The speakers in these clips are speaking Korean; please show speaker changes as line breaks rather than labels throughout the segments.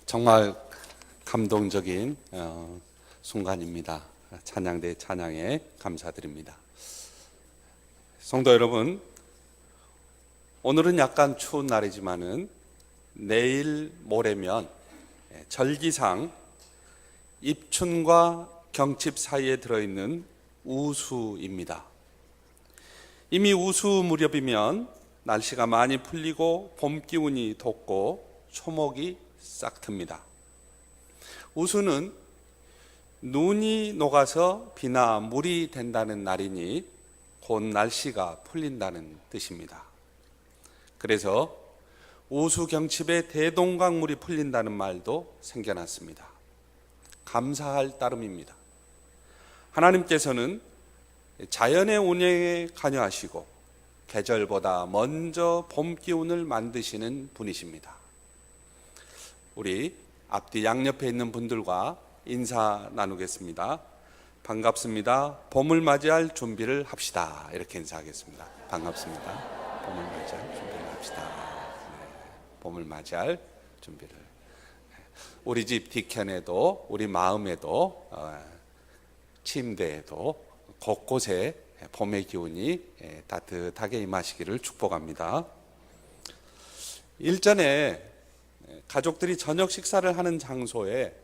정말 감동적인 순간입니다. 찬양대 찬양에 감사드립니다. 성도 여러분, 오늘은 약간 추운 날이지만은 내일 모레면 절기상 입춘과 경칩 사이에 들어있는 우수입니다. 이미 우수 무렵이면 날씨가 많이 풀리고 봄 기운이 돋고 초목이 싹 틉니다. 우수는 눈이 녹아서 비나 물이 된다는 날이니 곧 날씨가 풀린다는 뜻입니다. 그래서 우수경칩에 대동강물이 풀린다는 말도 생겨났습니다. 감사할 따름입니다. 하나님께서는 자연의 운행에 관여하시고 계절보다 먼저 봄 기운을 만드시는 분이십니다. 우리 앞뒤 양옆에 있는 분들과 인사 나누겠습니다. 반갑습니다. 봄을 맞이할 준비를 합시다. 이렇게 인사하겠습니다. 반갑습니다. 봄을 맞이할 준비를 합시다. 봄을 맞이할 준비를. 우리 집 뒤편에도 우리 마음에도 침대에도 곳곳에 봄의 기운이 따뜻하게 임하시기를 축복합니다. 일전에 가족들이 저녁 식사를 하는 장소에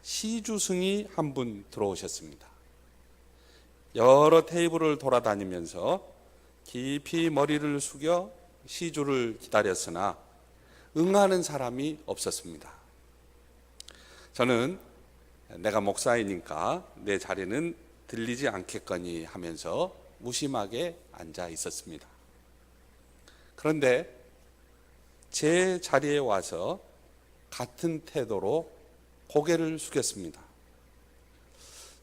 시주승이 한 분 들어오셨습니다. 여러 테이블을 돌아다니면서 깊이 머리를 숙여 시주를 기다렸으나 응하는 사람이 없었습니다. 저는 내가 목사이니까 내 자리는 들리지 않겠거니 하면서 무심하게 앉아 있었습니다. 그런데 제 자리에 와서 같은 태도로 고개를 숙였습니다.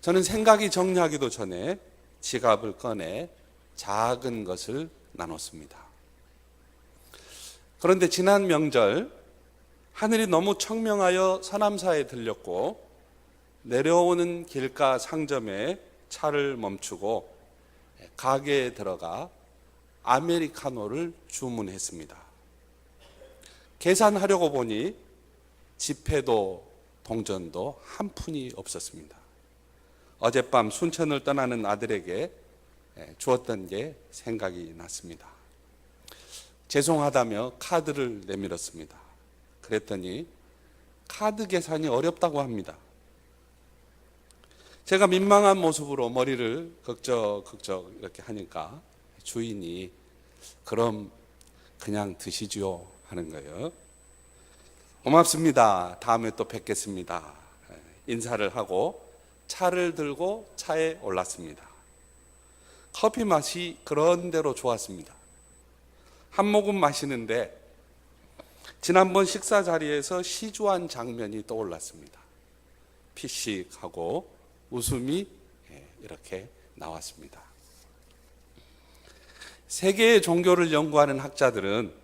저는 생각이 정리하기도 전에 지갑을 꺼내 작은 것을 나눴습니다. 그런데 지난 명절 하늘이 너무 청명하여 서남사에 들렸고 내려오는 길가 상점에 차를 멈추고 가게에 들어가 아메리카노를 주문했습니다. 계산하려고 보니 지폐도 동전도 한 푼이 없었습니다. 어젯밤 순천을 떠나는 아들에게 주었던 게 생각이 났습니다. 죄송하다며 카드를 내밀었습니다. 그랬더니 카드 계산이 어렵다고 합니다. 제가 민망한 모습으로 머리를 걱적걱적 이렇게 하니까 주인이 그럼 그냥 드시지요 하는 거예요. 고맙습니다. 다음에 또 뵙겠습니다. 인사를 하고 차를 들고 차에 올랐습니다. 커피 맛이 그런대로 좋았습니다. 한 모금 마시는데 지난번 식사 자리에서 시주한 장면이 떠올랐습니다. 피식하고 웃음이 이렇게 나왔습니다. 세계의 종교를 연구하는 학자들은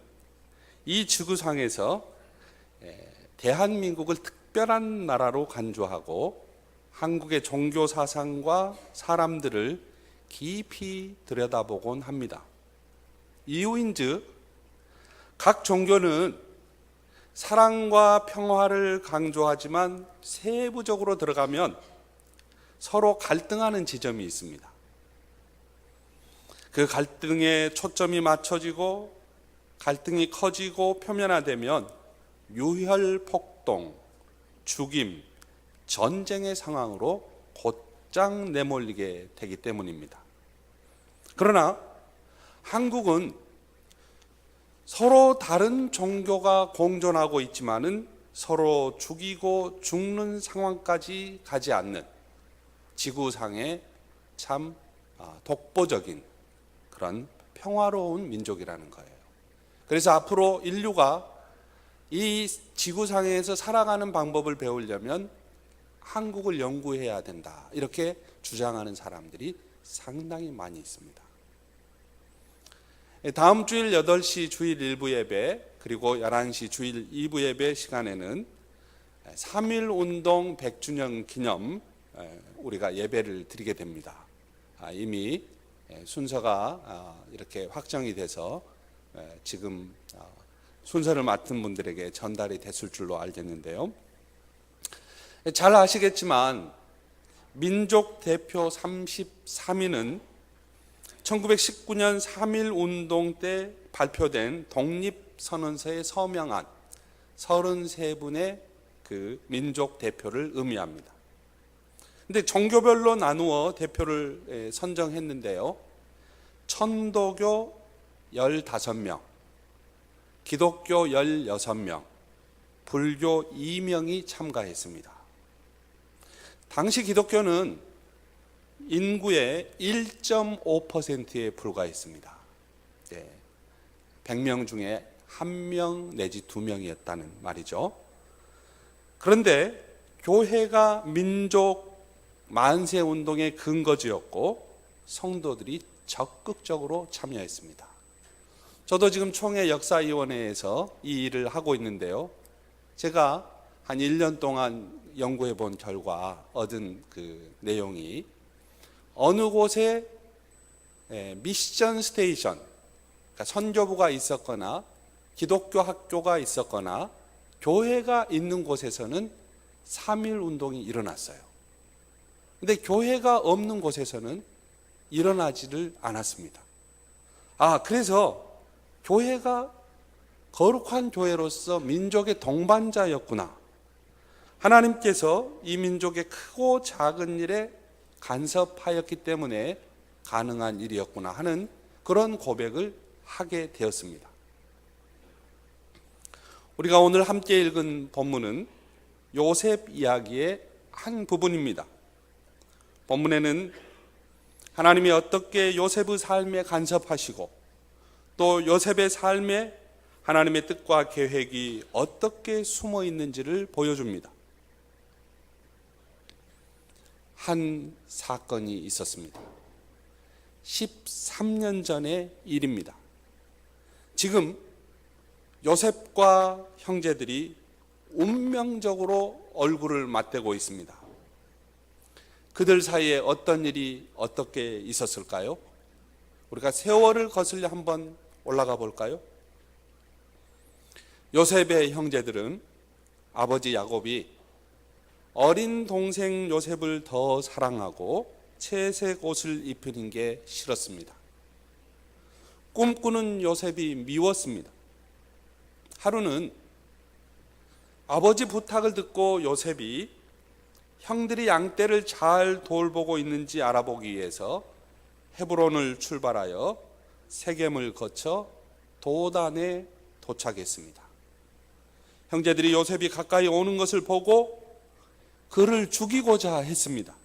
이 지구상에서 대한민국을 특별한 나라로 간주하고 한국의 종교 사상과 사람들을 깊이 들여다보곤 합니다. 이유인즉 각 종교는 사랑과 평화를 강조하지만 세부적으로 들어가면 서로 갈등하는 지점이 있습니다. 그 갈등에 초점이 맞춰지고 갈등이 커지고 표면화되면 유혈폭동, 죽임, 전쟁의 상황으로 곧장 내몰리게 되기 때문입니다. 그러나 한국은 서로 다른 종교가 공존하고 있지만은 서로 죽이고 죽는 상황까지 가지 않는 지구상의 참 독보적인 그런 평화로운 민족이라는 거예요. 그래서 앞으로 인류가 이 지구상에서 살아가는 방법을 배우려면 한국을 연구해야 된다. 이렇게 주장하는 사람들이 상당히 많이 있습니다. 다음 주일 8시 주일 1부 예배 그리고 11시 주일 2부 예배 시간에는 3.1운동 100주년 기념 우리가 예배를 드리게 됩니다. 이미 순서가 이렇게 확정이 돼서 지금 순서를 맡은 분들에게 전달이 됐을 줄로 알겠는데요. 잘 아시겠지만 민족 대표 33위는 1919년 3.1 운동 때 발표된 독립선언서에 서명한 33분의 그 민족 대표를 의미합니다. 근데 종교별로 나누어 대표를 선정했는데요. 천도교 15명, 기독교 16명, 불교 2명이 참가했습니다. 당시 기독교는 인구의 1.5%에 불과했습니다. 100명 중에 1명 내지 2명이었다는 말이죠. 그런데 교회가 민족 만세 운동의 근거지였고 성도들이 적극적으로 참여했습니다. 저도 지금 총회 역사위원회에서 이 일을 하고 있는데요. 제가 한 1년 동안 연구해 본 결과 얻은 그 내용이 어느 곳에 미션 스테이션, 그러니까 선교부가 있었거나 기독교 학교가 있었거나 교회가 있는 곳에서는 3.1 운동이 일어났어요. 그런데 교회가 없는 곳에서는 일어나지를 않았습니다. 그래서 교회가 거룩한 교회로서 민족의 동반자였구나. 하나님께서 이 민족의 크고 작은 일에 간섭하였기 때문에 가능한 일이었구나 하는 그런 고백을 하게 되었습니다. 우리가 오늘 함께 읽은 본문은 요셉 이야기의 한 부분입니다. 본문에는 하나님이 어떻게 요셉의 삶에 간섭하시고 또 요셉의 삶에 하나님의 뜻과 계획이 어떻게 숨어 있는지를 보여줍니다. 한 사건이 있었습니다. 13년 전의 일입니다. 지금 요셉과 형제들이 운명적으로 얼굴을 맞대고 있습니다. 그들 사이에 어떤 일이 어떻게 있었을까요? 우리가 세월을 거슬려 한번 올라가 볼까요? 요셉의 형제들은 아버지 야곱이 어린 동생 요셉을 더 사랑하고 채색 옷을 입히는 게 싫었습니다. 꿈꾸는 요셉이 미웠습니다. 하루는 아버지 부탁을 듣고 요셉이 형들이 양떼를 잘 돌보고 있는지 알아보기 위해서 헤브론을 출발하여 세겜을 거쳐 도단에 도착했습니다. 형제들이 요셉이 가까이 오는 것을 보고 그를 죽이고자 했습니다.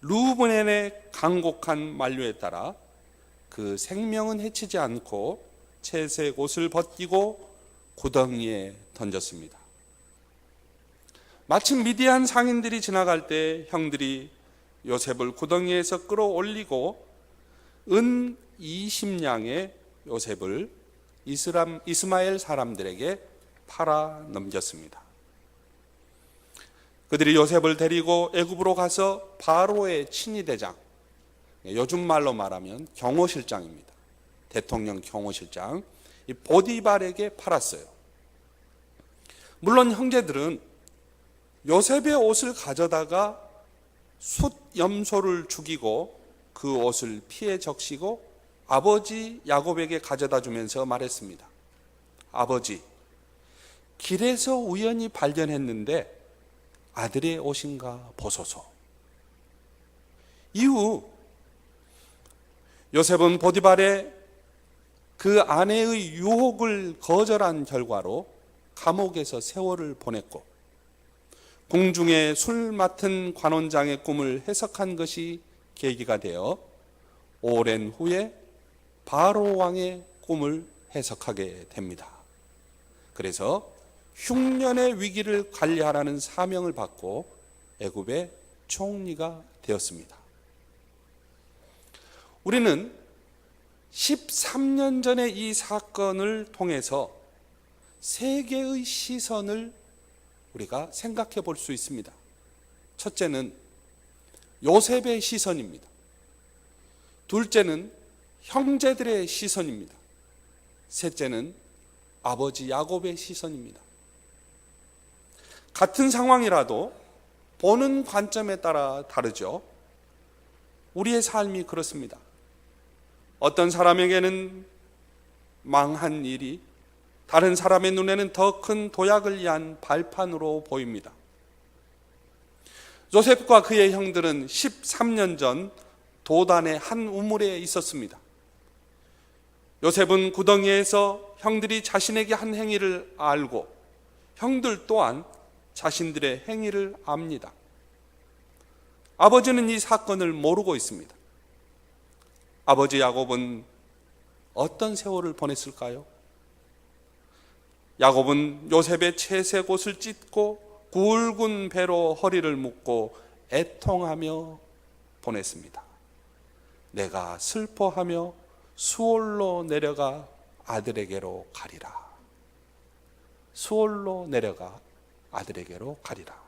르우벤의 간곡한 만류에 따라 그 생명은 해치지 않고 채색 옷을 벗기고 구덩이에 던졌습니다. 마침 미디안 상인들이 지나갈 때 형들이 요셉을 구덩이에서 끌어올리고 은 20냥의 요셉을 이스마엘 사람들에게 팔아 넘겼습니다. 그들이 요셉을 데리고 애굽으로 가서 바로의 친위대장, 요즘 말로 말하면 경호실장입니다. 대통령 경호실장 이 보디발에게 팔았어요. 물론 형제들은 요셉의 옷을 가져다가 숫염소를 죽이고 그 옷을 피해 적시고 아버지 야곱에게 가져다 주면서 말했습니다. 아버지, 길에서 우연히 발견했는데 아들의 옷인가 보소서. 이후 요셉은 보디발의 그 아내의 유혹을 거절한 결과로 감옥에서 세월을 보냈고 궁중에 술 맡은 관원장의 꿈을 해석한 것이 계기가 되어 오랜 후에 바로 왕의 꿈을 해석하게 됩니다. 그래서 흉년의 위기를 관리하라는 사명을 받고 애굽의 총리가 되었습니다. 우리는 13년 전의 이 사건을 통해서 세 개의 시선을 우리가 생각해 볼 수 있습니다. 첫째는 요셉의 시선입니다. 둘째는 형제들의 시선입니다. 셋째는 아버지 야곱의 시선입니다. 같은 상황이라도 보는 관점에 따라 다르죠. 우리의 삶이 그렇습니다. 어떤 사람에게는 망한 일이 다른 사람의 눈에는 더 큰 도약을 위한 발판으로 보입니다. 요셉과 그의 형들은 13년 전 도단의 한 우물에 있었습니다. 요셉은 구덩이에서 형들이 자신에게 한 행위를 알고 형들 또한 자신들의 행위를 압니다. 아버지는 이 사건을 모르고 있습니다. 아버지 야곱은 어떤 세월을 보냈을까요? 야곱은 요셉의 채색 옷을 찢고 굵은 배로 허리를 묶고 애통하며 보냈습니다. 내가 슬퍼하며 수월로 내려가 아들에게로 가리라. 수월로 내려가 아들에게로 가리라.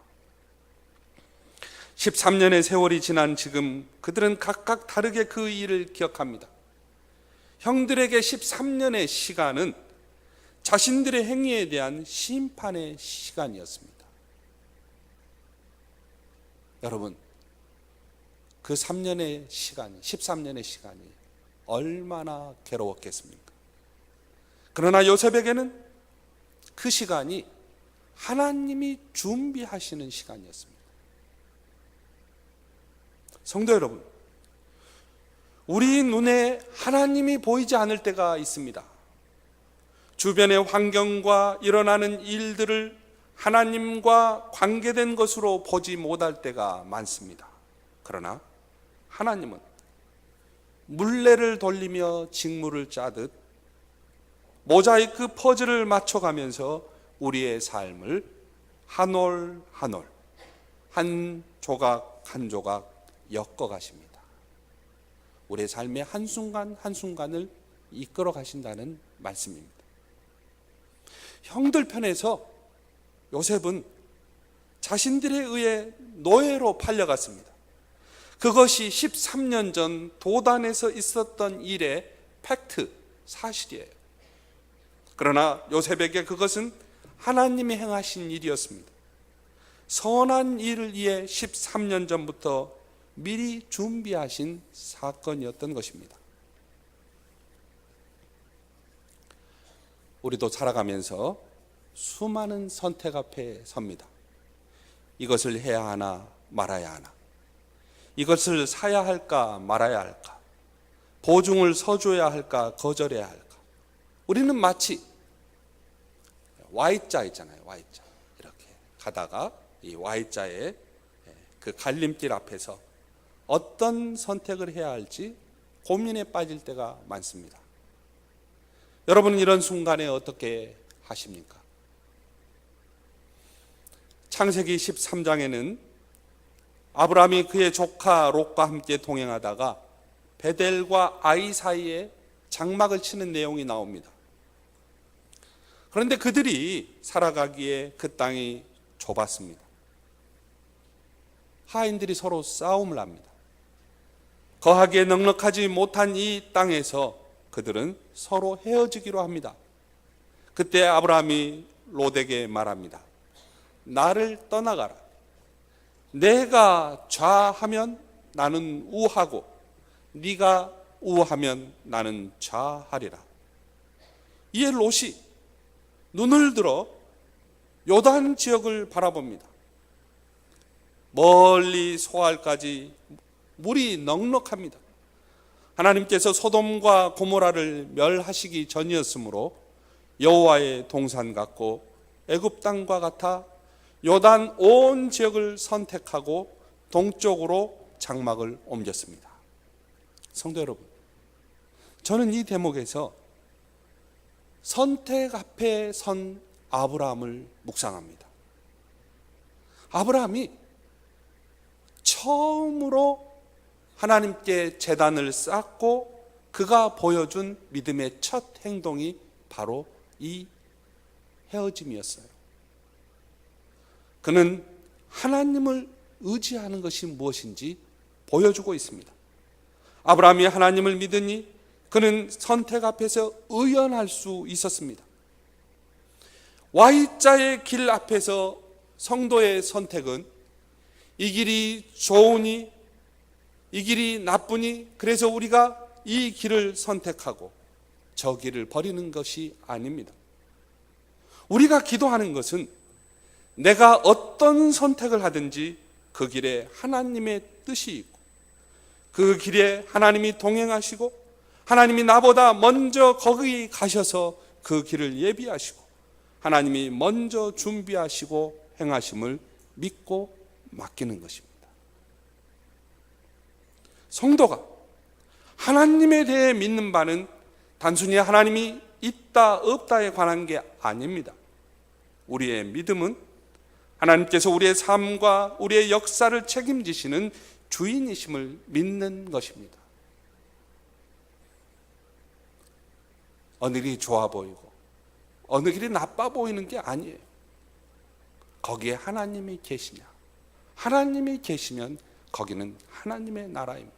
13년의 세월이 지난 지금 그들은 각각 다르게 그 일을 기억합니다. 형들에게 13년의 시간은 자신들의 행위에 대한 심판의 시간이었습니다. 여러분, 그 3년의 시간, 13년의 시간이 얼마나 괴로웠겠습니까? 그러나 요셉에게는 그 시간이 하나님이 준비하시는 시간이었습니다. 성도 여러분, 우리 눈에 하나님이 보이지 않을 때가 있습니다. 주변의 환경과 일어나는 일들을 하나님과 관계된 것으로 보지 못할 때가 많습니다. 그러나 하나님은 물레를 돌리며 직무를 짜듯 모자이크 퍼즐을 맞춰가면서 우리의 삶을 한 올 한 올, 한 조각 한 조각 엮어가십니다. 우리의 삶의 한순간 한순간을 이끌어 가신다는 말씀입니다. 형들 편에서 요셉은 자신들에 의해 노예로 팔려갔습니다. 그것이 13년 전 도단에서 있었던 일의 팩트, 사실이에요. 그러나 요셉에게 그것은 하나님이 행하신 일이었습니다. 선한 일을 위해 13년 전부터 미리 준비하신 사건이었던 것입니다. 우리도 살아가면서 수많은 선택 앞에 섭니다. 이것을 해야 하나 말아야 하나, 이것을 사야 할까 말아야 할까, 보증을 서줘야 할까 거절해야 할까. 우리는 마치 Y자 있잖아요. Y자 이렇게 가다가 이 Y자의 그 갈림길 앞에서 어떤 선택을 해야 할지 고민에 빠질 때가 많습니다. 여러분은 이런 순간에 어떻게 하십니까? 창세기 13장에는 아브라함이 그의 조카 롯과 함께 동행하다가 베델과 아이 사이에 장막을 치는 내용이 나옵니다. 그런데 그들이 살아가기에 그 땅이 좁았습니다. 하인들이 서로 싸움을 합니다. 거하기에 넉넉하지 못한 이 땅에서 그들은 서로 헤어지기로 합니다. 그때 아브라함이 롯에게 말합니다. 나를 떠나가라. 내가 좌하면 나는 우하고 네가 우하면 나는 좌하리라. 이에 롯이 눈을 들어 요단 지역을 바라봅니다. 멀리 소알까지 물이 넉넉합니다. 하나님께서 소돔과 고모라를 멸하시기 전이었으므로 여호와의 동산 같고 애굽 땅과 같아 요단 온 지역을 선택하고 동쪽으로 장막을 옮겼습니다. 성도 여러분, 저는 이 대목에서 선택 앞에 선 아브라함을 묵상합니다. 아브라함이 처음으로 하나님께 제단을 쌓고 그가 보여준 믿음의 첫 행동이 바로 이 헤어짐이었어요. 그는 하나님을 의지하는 것이 무엇인지 보여주고 있습니다. 아브라함이 하나님을 믿으니 그는 선택 앞에서 의연할 수 있었습니다. Y자의 길 앞에서 성도의 선택은 이 길이 좋으니, 이 길이 나쁘니, 그래서 우리가 이 길을 선택하고 저 길을 버리는 것이 아닙니다. 우리가 기도하는 것은 내가 어떤 선택을 하든지 그 길에 하나님의 뜻이 있고, 그 길에 하나님이 동행하시고, 하나님이 나보다 먼저 거기 가셔서 그 길을 예비하시고, 하나님이 먼저 준비하시고 행하심을 믿고 맡기는 것입니다. 성도가 하나님에 대해 믿는 바는 단순히 하나님이 있다 없다에 관한 게 아닙니다. 우리의 믿음은 하나님께서 우리의 삶과 우리의 역사를 책임지시는 주인이심을 믿는 것입니다. 어느 길이 좋아 보이고 어느 길이 나빠 보이는 게 아니에요. 거기에 하나님이 계시냐? 하나님이 계시면 거기는 하나님의 나라입니다.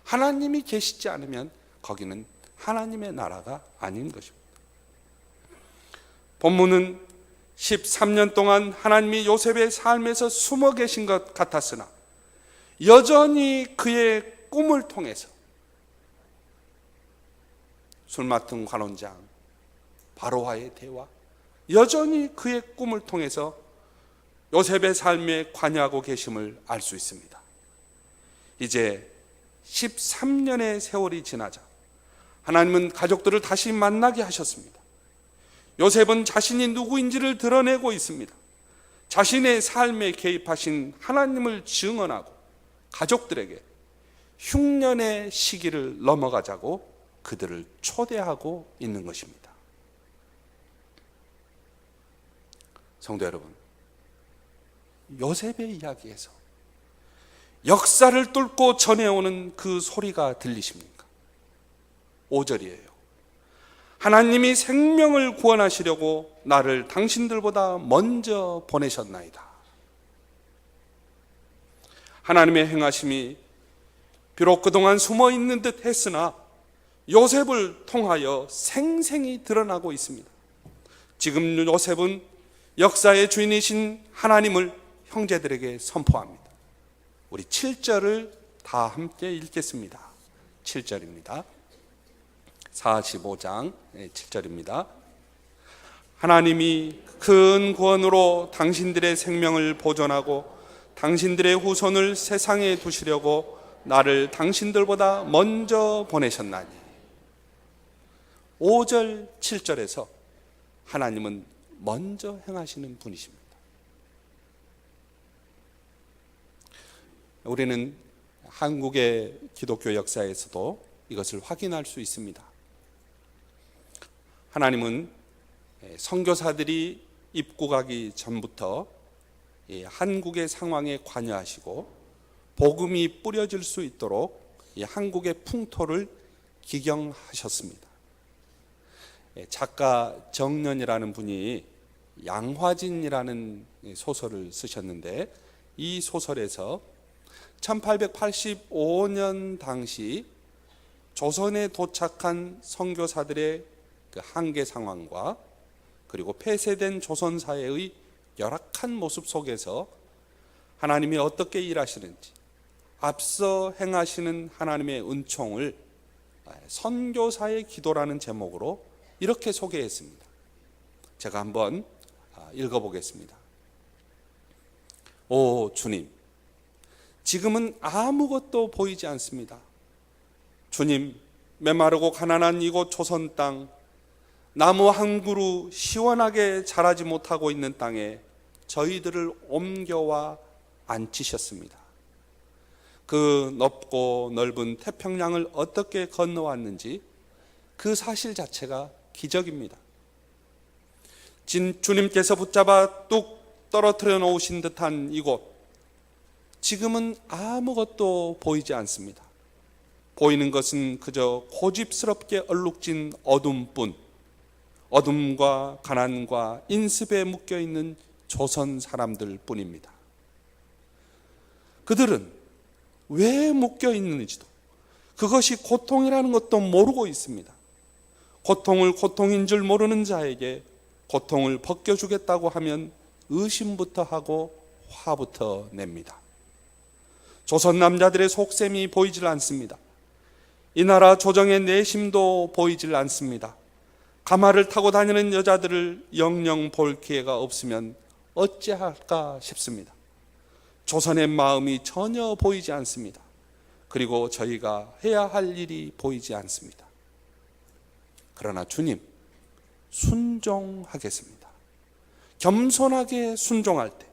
하나님이 계시지 않으면 거기는 하나님의 나라가 아닌 것입니다. 본문은 13년 동안 하나님이 요셉의 삶에서 숨어 계신 것 같았으나 여전히 그의 꿈을 통해서 술 맡은 관원장 바로와의 대화, 여전히 그의 꿈을 통해서 요셉의 삶에 관여하고 계심을 알 수 있습니다. 이제 13년의 세월이 지나자 하나님은 가족들을 다시 만나게 하셨습니다. 요셉은 자신이 누구인지를 드러내고 있습니다. 자신의 삶에 개입하신 하나님을 증언하고 가족들에게 흉년의 시기를 넘어가자고 그들을 초대하고 있는 것입니다. 성도 여러분, 요셉의 이야기에서 역사를 뚫고 전해오는 그 소리가 들리십니까? 5절이에요. 하나님이 생명을 구원하시려고 나를 당신들보다 먼저 보내셨나이다. 하나님의 행하심이 비록 그동안 숨어있는 듯 했으나 요셉을 통하여 생생히 드러나고 있습니다. 지금 요셉은 역사의 주인이신 하나님을 형제들에게 선포합니다. 우리 7절을 다 함께 읽겠습니다. 7절입니다. 45장 7절입니다. 하나님이 큰 구원으로 당신들의 생명을 보존하고 당신들의 후손을 세상에 두시려고 나를 당신들보다 먼저 보내셨나니. 5절 7절에서 하나님은 먼저 행하시는 분이십니다. 우리는 한국의 기독교 역사에서도 이것을 확인할 수 있습니다. 하나님은 선교사들이 입국하기 전부터 한국의 상황에 관여하시고 복음이 뿌려질 수 있도록 한국의 풍토를 기경하셨습니다. 작가 정년이라는 분이 양화진이라는 소설을 쓰셨는데, 이 소설에서 1885년 당시 조선에 도착한 선교사들의 그 한계 상황과 그리고 폐쇄된 조선 사회의 열악한 모습 속에서 하나님이 어떻게 일하시는지, 앞서 행하시는 하나님의 은총을 선교사의 기도라는 제목으로 이렇게 소개했습니다. 제가 한번 읽어보겠습니다. 오 주님, 지금은 아무것도 보이지 않습니다. 주님, 메마르고 가난한 이곳 조선 땅, 나무 한 그루 시원하게 자라지 못하고 있는 땅에 저희들을 옮겨와 앉히셨습니다. 그 넓고 넓은 태평양을 어떻게 건너왔는지 그 사실 자체가 기적입니다. 주님께서 붙잡아 뚝 떨어뜨려 놓으신 듯한 이곳, 지금은 아무것도 보이지 않습니다. 보이는 것은 그저 고집스럽게 얼룩진 어둠뿐, 어둠과 가난과 인습에 묶여있는 조선 사람들 뿐입니다. 그들은 왜 묶여있는지도, 그것이 고통이라는 것도 모르고 있습니다. 고통을 고통인 줄 모르는 자에게 고통을 벗겨주겠다고 하면 의심부터 하고 화부터 냅니다. 조선 남자들의 속셈이 보이질 않습니다. 이 나라 조정의 내심도 보이질 않습니다. 가마를 타고 다니는 여자들을 영영 볼 기회가 없으면 어찌할까 싶습니다. 조선의 마음이 전혀 보이지 않습니다. 그리고 저희가 해야 할 일이 보이지 않습니다. 그러나 주님, 순종하겠습니다. 겸손하게 순종할 때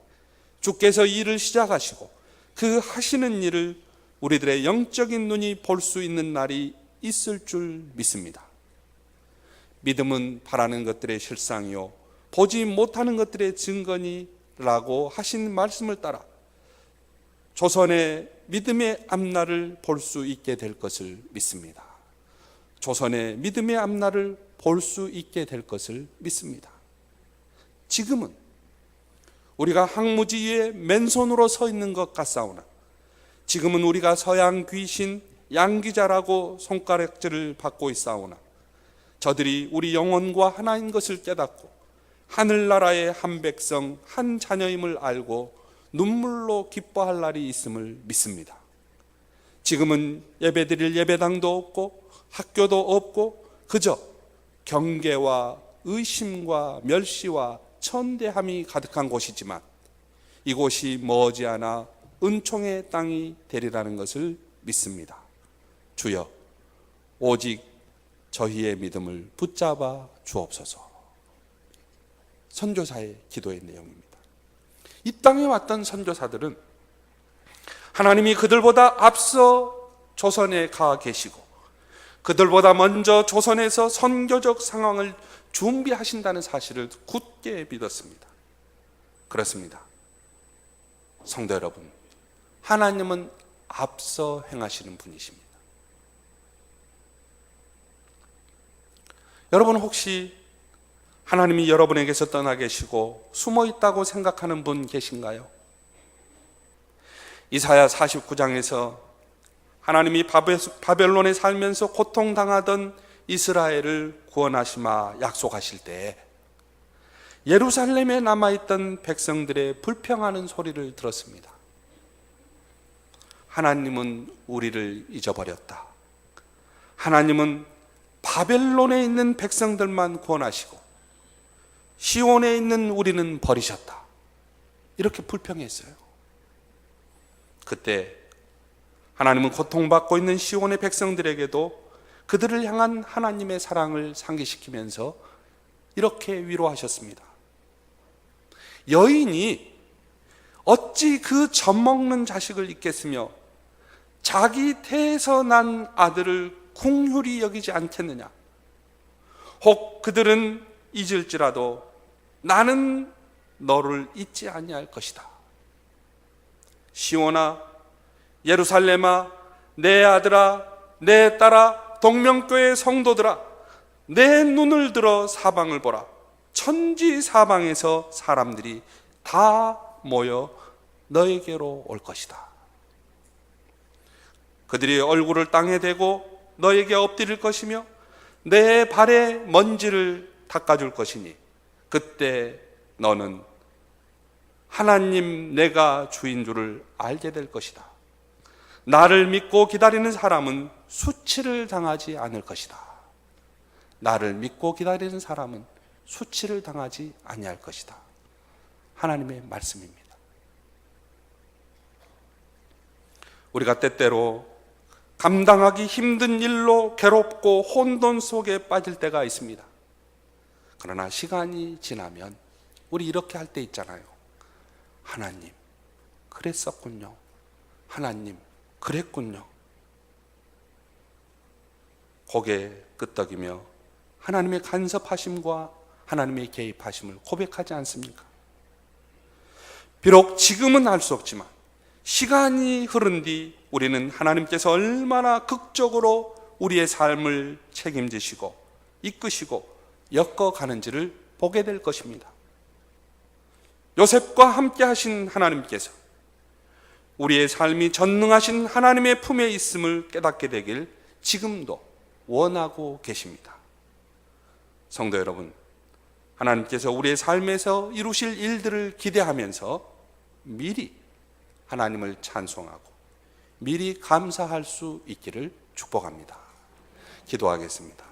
주께서 일을 시작하시고 그 하시는 일을 우리들의 영적인 눈이 볼 수 있는 날이 있을 줄 믿습니다. 믿음은 바라는 것들의 실상이요 보지 못하는 것들의 증거니라고 하신 말씀을 따라 조선의 믿음의 앞날을 볼 수 있게 될 것을 믿습니다. 조선의 믿음의 앞날을 볼 수 있게 될 것을 믿습니다. 지금은 우리가 항무지 위에 맨손으로 서 있는 것 같사오나 지금은 우리가 서양 귀신 양귀자라고 손가락질을 받고 있사오나 저들이 우리 영혼과 하나인 것을 깨닫고 하늘나라의 한 백성 한 자녀임을 알고 눈물로 기뻐할 날이 있음을 믿습니다. 지금은 예배드릴 예배당도 없고 학교도 없고 그저 경계와 의심과 멸시와 천대함이 가득한 곳이지만 이곳이 머지않아 은총의 땅이 되리라는 것을 믿습니다. 주여, 오직 저희의 믿음을 붙잡아 주옵소서. 선교사의 기도의 내용입니다. 이 땅에 왔던 선교사들은 하나님이 그들보다 앞서 조선에 가 계시고 그들보다 먼저 조선에서 선교적 상황을 준비하신다는 사실을 굳게 믿었습니다. 그렇습니다. 성도 여러분, 하나님은 앞서 행하시는 분이십니다. 여러분 혹시 하나님이 여러분에게서 떠나 계시고 숨어 있다고 생각하는 분 계신가요? 이사야 49장에서 하나님이 바벨론에 살면서 고통당하던 이스라엘을 구원하시마 약속하실 때 예루살렘에 남아있던 백성들의 불평하는 소리를 들었습니다. 하나님은 우리를 잊어버렸다. 하나님은 바벨론에 있는 백성들만 구원하시고 시온에 있는 우리는 버리셨다. 이렇게 불평했어요. 그때 하나님은 고통받고 있는 시온의 백성들에게도 그들을 향한 하나님의 사랑을 상기시키면서 이렇게 위로하셨습니다. 여인이 어찌 그 젖먹는 자식을 잊겠으며 자기 태에서 난 아들을 긍휼히 여기지 않겠느냐. 혹 그들은 잊을지라도 나는 너를 잊지 아니할 것이다. 시온아, 예루살렘아, 내 아들아, 내 딸아, 동명교회 성도들아, 내 눈을 들어 사방을 보라. 천지 사방에서 사람들이 다 모여 너에게로 올 것이다. 그들이 얼굴을 땅에 대고 너에게 엎드릴 것이며 내 발에 먼지를 닦아줄 것이니 그때 너는 하나님 내가 주인 줄을 알게 될 것이다. 나를 믿고 기다리는 사람은 수치를 당하지 않을 것이다. 나를 믿고 기다리는 사람은 수치를 당하지 아니할 것이다. 하나님의 말씀입니다. 우리가 때때로 감당하기 힘든 일로 괴롭고 혼돈 속에 빠질 때가 있습니다. 그러나 시간이 지나면 우리 이렇게 할 때 있잖아요. 하나님, 그랬었군요. 하나님, 그랬군요. 고개 끄덕이며 하나님의 간섭하심과 하나님의 개입하심을 고백하지 않습니까? 비록 지금은 알 수 없지만 시간이 흐른 뒤 우리는 하나님께서 얼마나 극적으로 우리의 삶을 책임지시고 이끄시고 엮어가는지를 보게 될 것입니다. 요셉과 함께 하신 하나님께서 우리의 삶이 전능하신 하나님의 품에 있음을 깨닫게 되길 지금도 원하고 계십니다. 성도 여러분, 하나님께서 우리의 삶에서 이루실 일들을 기대하면서 미리 하나님을 찬송하고 미리 감사할 수 있기를 축복합니다. 기도하겠습니다.